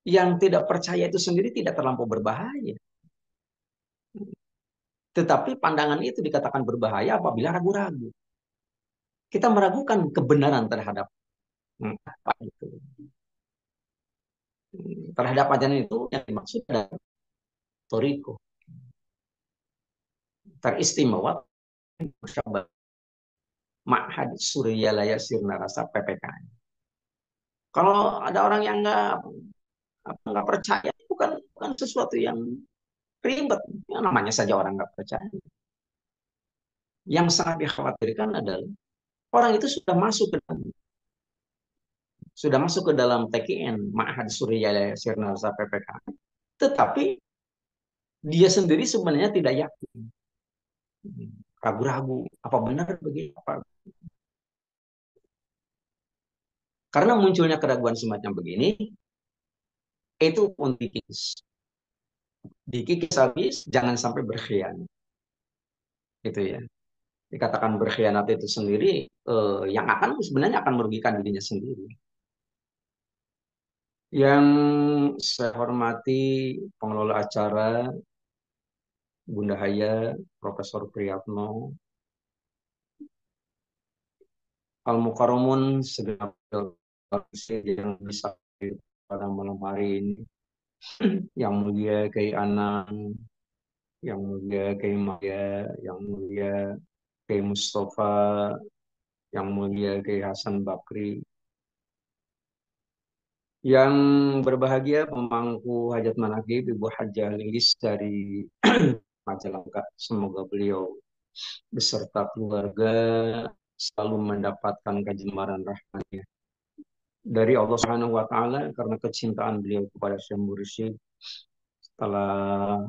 Yang tidak percaya itu sendiri tidak terlampau berbahaya. Tetapi pandangan itu dikatakan berbahaya apabila ragu-ragu. Kita meragukan kebenaran terhadap apa itu. Terhadap ajaran itu yang dimaksud adalah toriko. Teristimewa bersyabat ma'had surya laya sirna rasa PPKN. Kalau ada orang yang nggak percaya, itu bukan sesuatu yang ribet. Ya, namanya saja orang nggak percaya. Yang sangat dikhawatirkan adalah orang itu sudah masuk ke dalam TKN Ma'had Surya Sirna Rasa PPKN, tetapi dia sendiri sebenarnya tidak yakin, ragu-ragu apa benar begitu apa. Karena munculnya keraguan semacam begini, itu pun dikikis habis, jangan sampai berkhianat, gitu ya. Dikatakan berkhianat itu sendiri, yang sebenarnya akan merugikan dirinya sendiri. Yang saya hormati pengelola acara Bunda Haya, Profesor Priyatno, Al Mukarramun segenap yang bisa pada malam hari ini, yang mulia Kiai Anang, yang mulia Kiai Maya, yang mulia Kiai Mustafa, yang mulia Kiai Hasan Bakri, yang berbahagia pemangku hajat manakib Ibu Hajah Lilis dari Majalengka. Semoga beliau beserta keluarga selalu mendapatkan kajemaran rahmatnya dari Allah Subhanahu wa taala karena kecintaan beliau kepada Syekh Mursyid setelah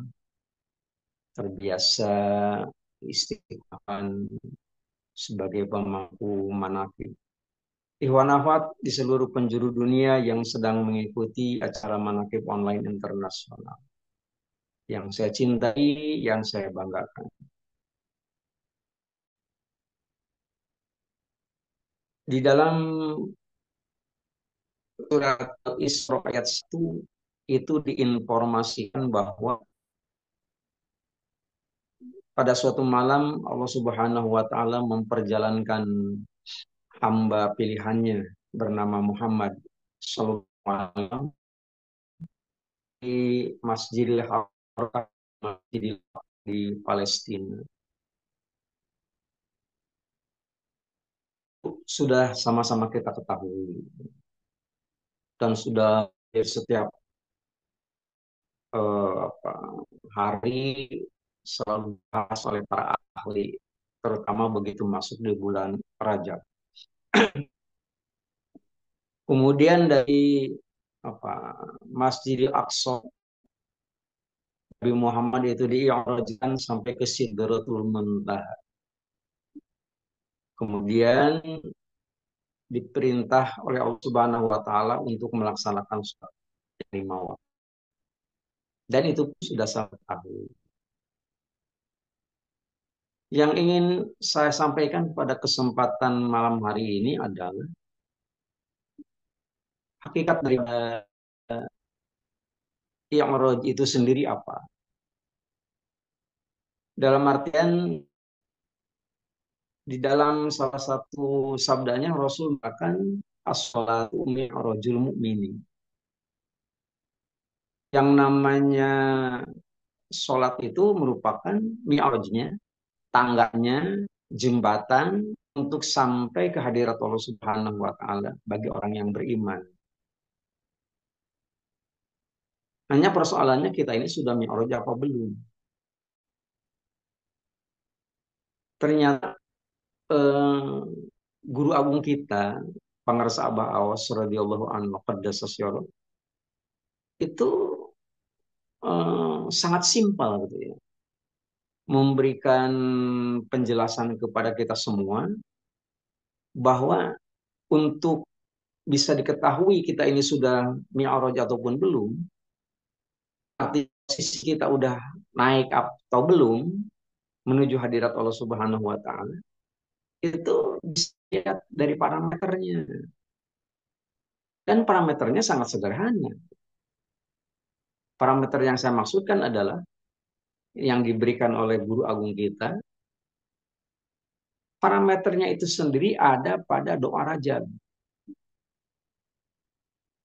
terbiasa istiqomah sebagai pemangku manaqib. Ikhwan akhwat di seluruh penjuru dunia yang sedang mengikuti acara manaqib online internasional. Yang saya cintai, yang saya banggakan. Di dalam surat Al-Isra ayat 1 itu diinformasikan bahwa pada suatu malam Allah Subhanahu wa taala memperjalankan hamba pilihannya bernama Muhammad sallallahu alaihi wasallam di Masjidil Haram, Masjidil di Palestina. Sudah sama-sama kita ketahui dan sudah setiap apa, hari selalu dibahas oleh para ahli, terutama begitu masuk di bulan Rajab. Kemudian dari apa, Masjidil Aqsa Nabi Muhammad itu dii'rajkan sampai ke Sidratul Muntaha. Kemudian diperintah oleh Allah Subhanahu wa taala untuk melaksanakan sholat 5 waktu. Dan itu sudah saya tahu. Yang ingin saya sampaikan pada kesempatan malam hari ini adalah hakikat dari i'raj itu sendiri apa? Dalam artian di dalam salah satu sabdanya Rasul akan as-salatu mi'rajul mu'minin. Yang namanya sholat itu merupakan mi'rajnya, tangganya, jembatan untuk sampai ke hadirat Allah Subhanahu wa taala bagi orang yang beriman. Hanya persoalannya kita ini sudah mi'raj apa belum? Ternyata eh, guru agung kita, Pangarsa Abah Awas radhiyallahu anhu qaddasa sirruh, itu sangat simpel gitu ya. Memberikan penjelasan kepada kita semua bahwa untuk bisa diketahui kita ini sudah mi'raj ataupun belum, arti posisi kita udah naik atau belum menuju hadirat Allah Subhanahu wa taala, itu bisa dilihat dari parameternya. Dan parameternya sangat sederhana. Parameter yang saya maksudkan adalah yang diberikan oleh guru agung kita, parameternya itu sendiri ada pada doa Rajab.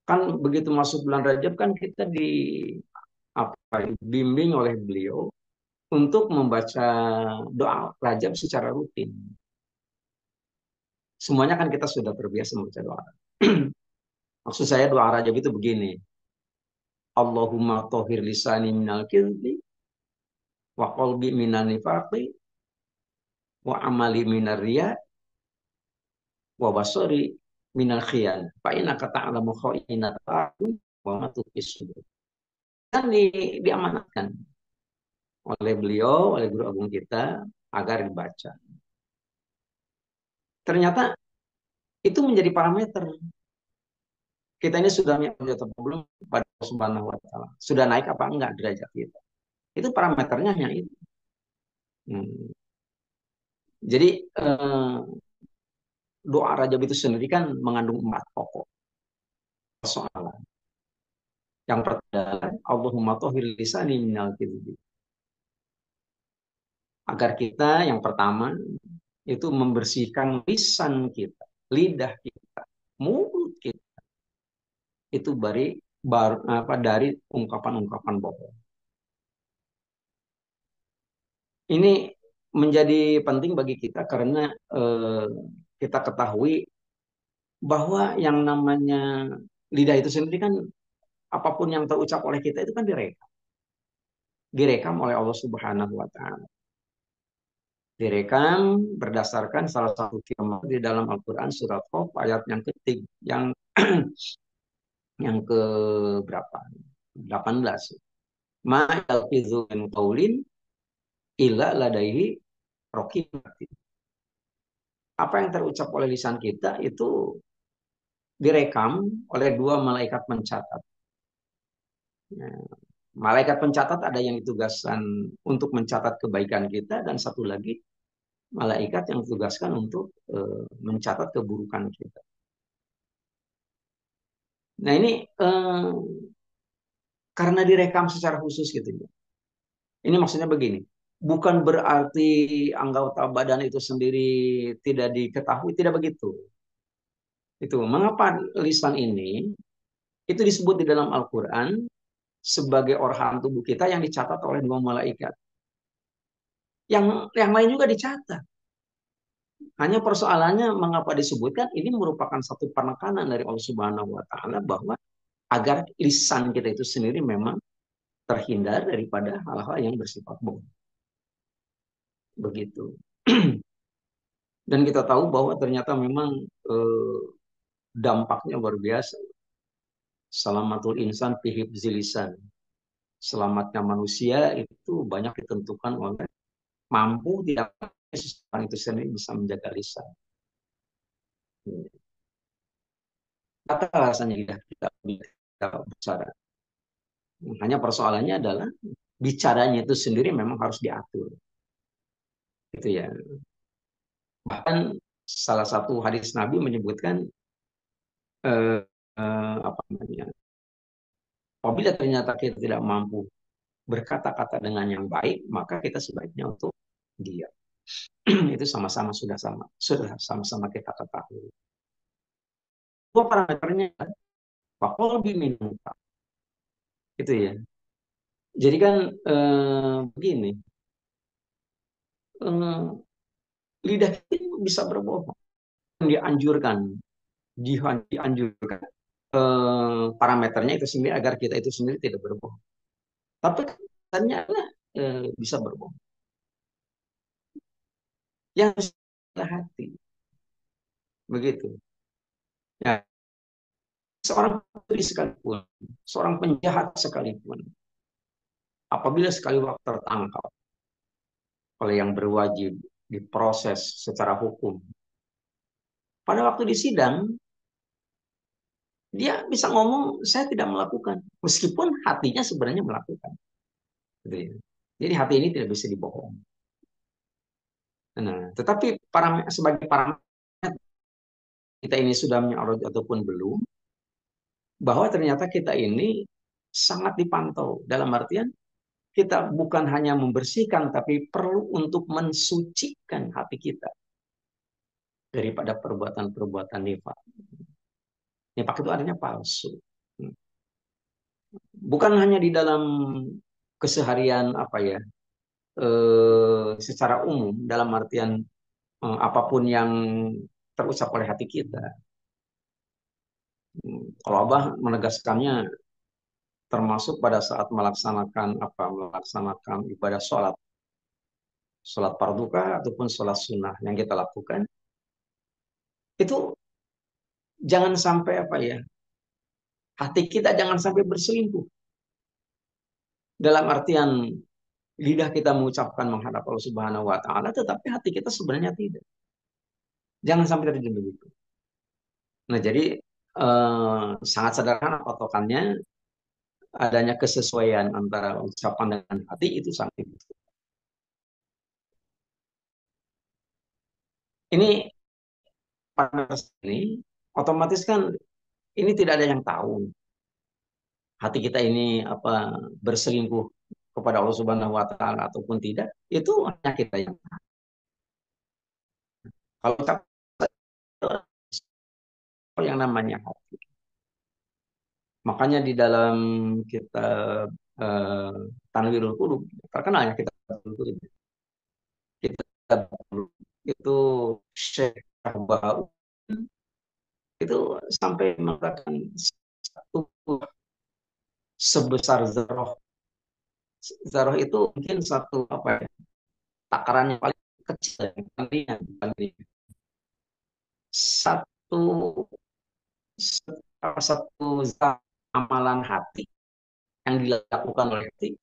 Kan begitu masuk bulan Rajab kan kita dibimbing oleh beliau untuk membaca doa Rajab secara rutin. Semuanya kan kita sudah terbiasa membaca doa. Maksud saya doa Rajab itu begini. Allahumma tohir lisani minal kidbi wa qalbi minan nifaqi wa amali minar riya wa basari minal khiyan. Fa innaka ta'lamu kha'inat a'yun wa ma tukhfis sudur. Kan diamanatkan oleh beliau, oleh guru agung kita agar dibaca. Ternyata itu menjadi parameter. Kita ini sudah atau belum pada Allah Subhanahu wa taala. Sudah naik apa enggak derajat kita. Itu parameternya hanya itu. Hmm. Jadi doa Rajab itu sendiri kan mengandung 4 pokok persoalan. Yang pertama, Allahumma tahhir lisani minal kidzi. Agar kita yang pertama itu membersihkan lisan kita, lidah kita, mulut kita itu dari ungkapan-ungkapan bohong. Ini menjadi penting bagi kita karena kita ketahui bahwa yang namanya lidah itu sendiri kan apapun yang terucap oleh kita itu kan direkam oleh Allah Subhanahu wa taala. Direkam berdasarkan salah satu firman di dalam Al-Qur'an surat Qaf ayat yang ketiga yang ke berapa? 18. Ma yalfizu min qaulin illa ladaihi raqibun. Apa yang terucap oleh lisan kita itu direkam oleh 2 malaikat pencatat. Nah, malaikat pencatat ada yang ditugaskan untuk mencatat kebaikan kita dan satu lagi malaikat yang ditugaskan untuk mencatat keburukan kita. Nah ini karena direkam secara khusus gitu ya. Ini maksudnya begini, bukan berarti anggota badan itu sendiri tidak diketahui, tidak begitu. Itu mengapa lisan ini itu disebut di dalam Al-Quran sebagai organ tubuh kita yang dicatat oleh 2 malaikat. Yang lain juga dicatat. Hanya persoalannya mengapa disebutkan ini merupakan satu penekanan dari Allah Subhanahu wa taala bahwa agar lisan kita itu sendiri memang terhindar daripada hal-hal yang bersifat bohong. Begitu. Dan kita tahu bahwa ternyata memang dampaknya luar biasa. Salamatul insan fi hifzil lisan. Selamatnya manusia itu banyak ditentukan oleh mampu tidak seseorang itu sendiri bisa menjaga lisan. Kata rasanya kita bicara. Hanya persoalannya adalah bicaranya itu sendiri memang harus diatur. Gitu ya. Bahkan salah satu hadis Nabi menyebutkan eh, apa namanya? Apabila ternyata kita tidak mampu berkata-kata dengan yang baik, maka kita sebaiknya untuk diam. Itu sudah sama-sama kita ketahui. Dua parameternya fakol bimin itu ya. Jadi kan begini, eh, lidah kita bisa berbohong, dianjurkan, dianjurkan parameternya itu sendiri agar kita itu sendiri tidak berbohong. Tapi ternyata bisa berbohong. Yang hati, begitu. Ya, seorang putri sekalipun, seorang penjahat sekalipun, apabila sekali waktu tertangkap oleh yang berwajib diproses secara hukum, pada waktu di sidang dia bisa ngomong saya tidak melakukan, meskipun hatinya sebenarnya melakukan. Gitu ya. Jadi hati ini tidak bisa dibohong. Nah, tetapi sebagai parameter kita ini sudah menyorot ataupun belum, bahwa ternyata kita ini sangat dipantau. Dalam artian kita bukan hanya membersihkan, tapi perlu untuk mensucikan hati kita daripada perbuatan-perbuatan nifak. Nifak itu artinya palsu. Bukan hanya di dalam keseharian apa ya, secara umum dalam artian apapun yang terucap oleh hati kita. Kalau Abah menegaskannya termasuk pada saat melaksanakan ibadah sholat, sholat parduka ataupun sholat sunnah yang kita lakukan, itu jangan sampai apa ya, hati kita jangan sampai berselingkuh. Dalam artian lidah kita mengucapkan menghadap Allah Subhanahu wa taala, tetapi hati kita sebenarnya tidak. Jangan sampai terjadi begitu. Nah, jadi sangat sederhana patokannya, adanya kesesuaian antara ucapan dan hati itu sangat dibutuhkan. Ini pada ini otomatis kan ini tidak ada yang tahu hati kita ini apa berselingkuh kepada Allah Subhanahu wa taala ataupun tidak, itu hanya kita yang tahu. Kalau kita yang namanya hati. Makanya di dalam kitab Tanwirul Qulub terkenalnya kitab Tanwirul Qulub. Kitab itu Syekh Bahau itu sampai mengatakan satu sebesar zarah. Zarah itu mungkin satu apa ya, takaran yang paling kecil yang paling ringan, satu satu amalan hati yang dilakukan oleh hati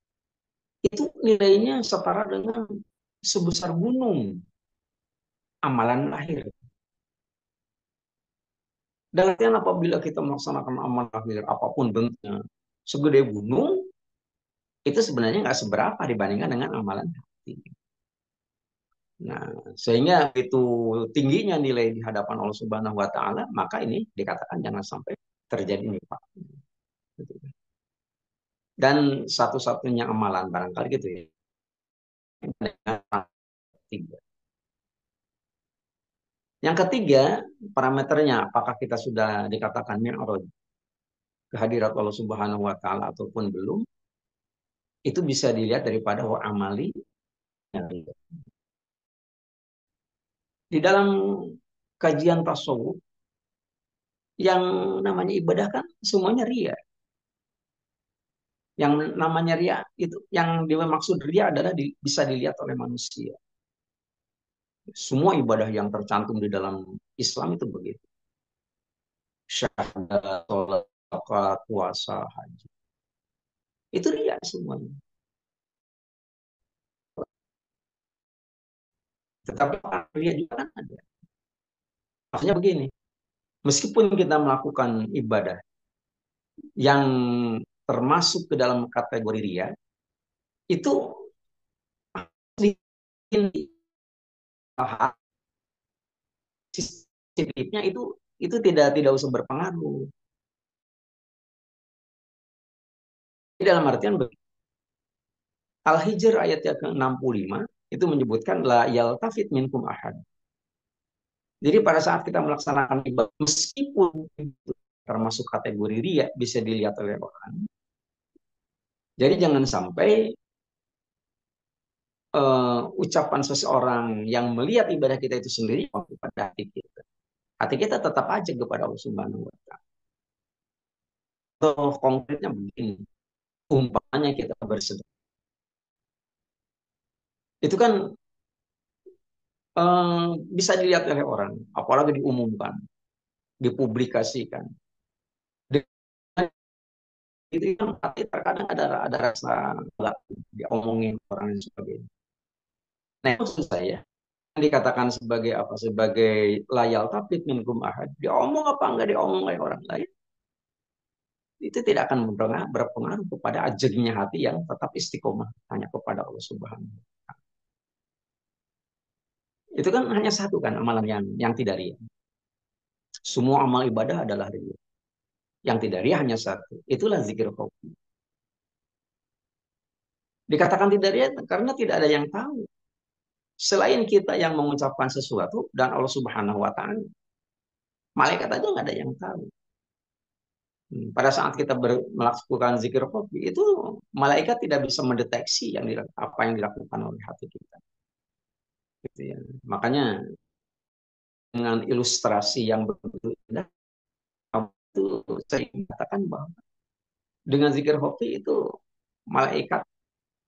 itu nilainya setara dengan sebesar gunung amalan lahir. Dan artian apabila kita melaksanakan amalan lahir apapun bentuknya segede gunung, itu sebenarnya nggak seberapa dibandingkan dengan amalan hati. Nah, sehingga itu tingginya nilai di hadapan Allah Subhanahu wa taala, maka ini dikatakan jangan sampai terjadi nifak. Dan satu-satunya amalan barangkali gitu ya. Yang ketiga, parameternya apakah kita sudah dikatakan mi'raj kehadirat Allah Subhanahu wa taala ataupun belum, itu bisa dilihat daripada wa amali. Di dalam kajian tasawuf yang namanya ibadah kan semuanya ria. Yang namanya ria itu yang dimaksud ria adalah bisa dilihat oleh manusia. Semua ibadah yang tercantum di dalam Islam itu begitu. Syahadat, sholat, zakat, puasa, haji. Itu ria semuanya. Tetapi ria juga kan ada. Maksudnya begini, meskipun kita melakukan ibadah yang termasuk ke dalam kategori ria, itu sensitifnya itu tidak usah berpengaruh. Dalam artian Al-Hijr ayat yang ke-65 itu menyebutkan la yaltafit minkum ahad. Jadi pada saat kita melaksanakan ibadah meskipun itu termasuk kategori ria bisa dilihat oleh orang. Jadi jangan sampai ucapan seseorang yang melihat ibadah kita itu sendiri pada hati kita. Hati kita tetap aja kepada Allah Subhanahu wa taala. Contoh konkretnya begini, umpamanya kita bersedekah. Itu kan bisa dilihat oleh orang, apalagi diumumkan, dipublikasikan. Itu kan hati terkadang ada rasa nggak diomongin orang dan sebagainya. Nah, maksud saya yang dikatakan sebagai apa? Sebagai layal tapi minkum ahad. Diomong apa enggak diomong oleh orang lain? Itu tidak akan berpengaruh kepada ajegnya hati yang tetap istiqomah hanya kepada Allah Subhanahu. Itu kan hanya satu kan amalan yang tidak ria. Semua amal ibadah adalah ria. Yang tidak ria hanya satu. Itulah zikir khofi. Dikatakan tidak lihat karena tidak ada yang tahu. Selain kita yang mengucapkan sesuatu dan Allah Subhanahu wa taala. Malaikat aja nggak ada yang tahu. Pada saat kita melakukan zikir khofi itu malaikat tidak bisa mendeteksi apa yang dilakukan oleh hati kita. Gitu ya. Makanya dengan ilustrasi yang begitu indah, itu saya katakan bahwa dengan zikir khofi itu malaikat,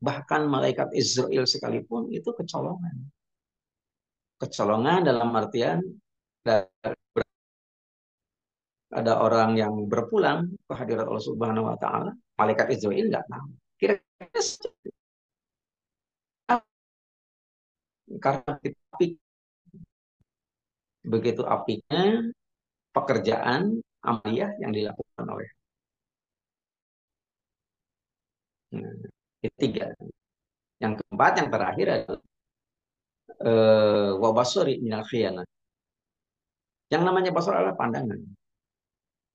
bahkan malaikat Israel sekalipun itu kecolongan. Kecolongan dalam artian ada orang yang berpulang ke hadirat Allah Subhanahu wa taala, malaikat Israel nggak tahu. Kira-kira karena api, begitu apinya pekerjaan amaliyah yang dilakukan oleh ketiga. Yang keempat, yang terakhir adalah wabasori minal khiyana. Yang namanya basar adalah pandangan.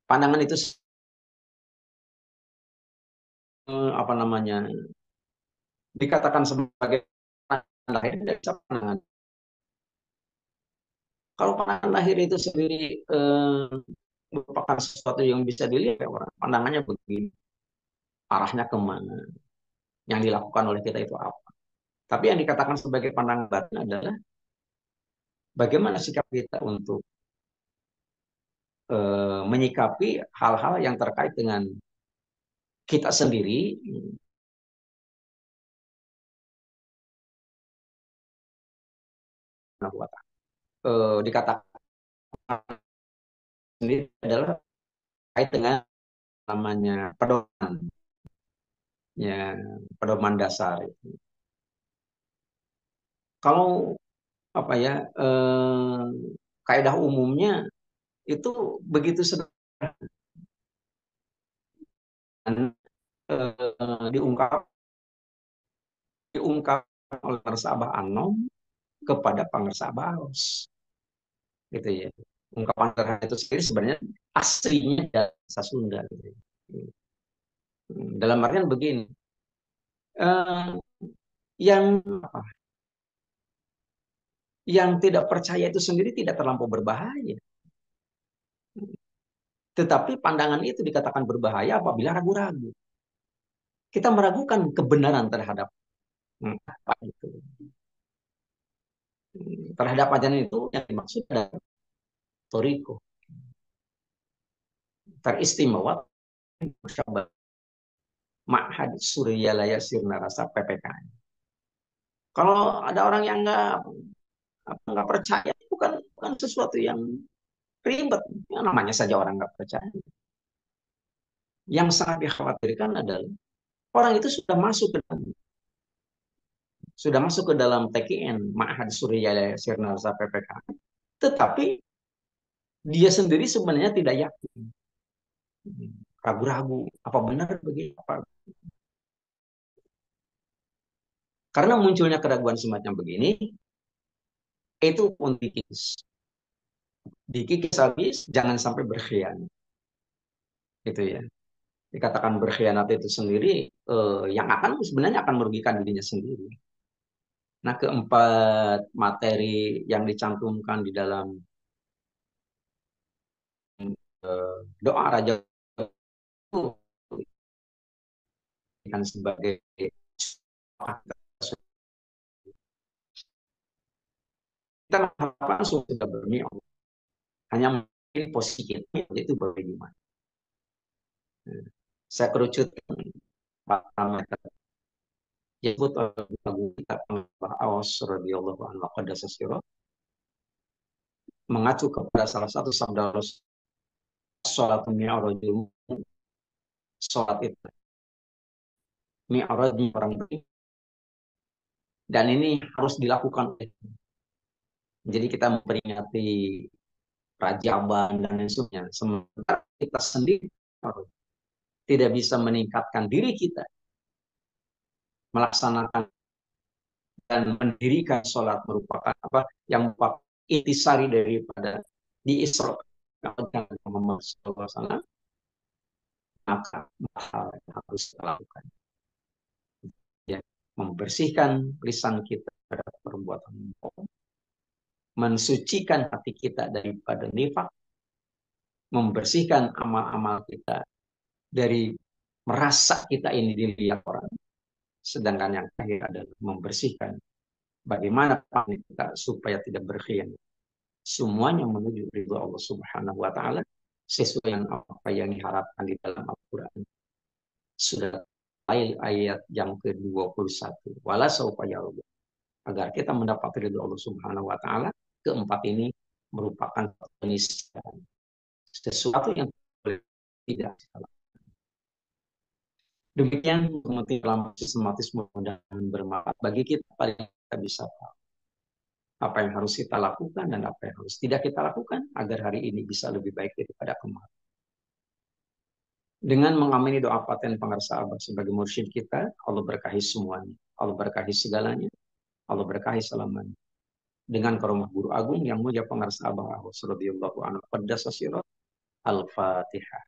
Pandangan itu apa namanya dikatakan sebagai pandangan lahir dari pandangan. Kalau pandangan lahir itu sendiri merupakan sesuatu yang bisa dilihat ya, orang. Pandangannya begini, arahnya kemana, yang dilakukan oleh kita itu apa. Tapi yang dikatakan sebagai pandangan batin adalah bagaimana sikap kita untuk menyikapi hal-hal yang terkait dengan kita sendiri. Nah, dikatakan sendiri adalah terkait dengan namanya pedoman, ya, pedoman dasar. Kalau apa ya, kaidah umumnya itu begitu sederhana, diungkap diungkapkan oleh Abah Anom kepada Abah Aros, gitu ya. Ungkapan sederhana itu sendiri sebenarnya aslinya dari bahasa Sunda, gitu. Dalam artian begini, eh, yang apa, yang tidak percaya itu sendiri tidak terlampau berbahaya, tetapi pandangan itu dikatakan berbahaya apabila ragu-ragu. Kita meragukan kebenaran terhadap apa itu, terhadap ajaran itu yang dimaksud adalah toriko, teristimewa, bersyabat, ma'had surya laya sirna rasa PPKN. Kalau ada orang yang nggak percaya, bukan sesuatu yang ribet, yang namanya saja orang nggak percaya. Yang sangat dikhawatirkan adalah orang itu sudah masuk ke dalam TKN, Ma'had Surya Sirna Rasa PPKN, tetapi dia sendiri sebenarnya tidak yakin, ragu-ragu apa benar begitu apa. Karena munculnya keraguan semacam begini, itu pun dikikis habis, jangan sampai berkhianat, gitu ya. Dikatakan berkhianat itu sendiri, yang sebenarnya akan merugikan dirinya sendiri. Nah, keempat materi yang dicantumkan di dalam doa Raja itu kan sebagai kita langsung sudah berniat, hanya mungkin posisi kita itu bagaimana. Saya kerucutkan parameter disebut Abu kita Awas radhiyallahu anhu qadasa sirah, mengacu kepada salah satu sabda Rasul, salat mi'rajul, salat itu mi'raj orang ini, dan ini harus dilakukan. Jadi kita memperingati Rajaban dan lain sebagainya. Sementara kita sendiri tidak bisa meningkatkan diri kita melaksanakan dan mendirikan sholat merupakan apa yang merupakan intisari daripada di Isra Muhammad SAW, maka hal yang harus dilakukan. Ya. membersihkan lisan kita dari perbuatan bohong, mensucikan hati kita daripada nifak, membersihkan amal-amal kita dari merasa kita ini dilihat orang. Sedangkan yang terakhir adalah membersihkan bagaimana kita supaya tidak berkhianat. Semuanya menuju ridho Allah Subhanahu wa taala sesuai dengan apa yang diharapkan di dalam Al-Qur'an. Sudah ayat yang ke-21. Wala saufa yarda. Agar kita mendapat ridho Allah Subhanahu wa taala, keempat ini merupakan peniscayaan. Sesuatu yang tidak salah. Demikian dalam sistematis mudah-mudahan bermanfaat bagi kita, paling kita bisa tahu apa yang harus kita lakukan dan apa yang harus tidak kita lakukan agar hari ini bisa lebih baik daripada kemarin. Dengan mengamini doa paten pengarsa Abah sebagai mursyid kita, Allah berkahi semuanya. Allah berkahi segalanya. Allah berkahi selamanya. Dengan karomah guru agung yang mulia pengarsa Abah radhiyallahu anhu pada sasirat Al-Fatihah.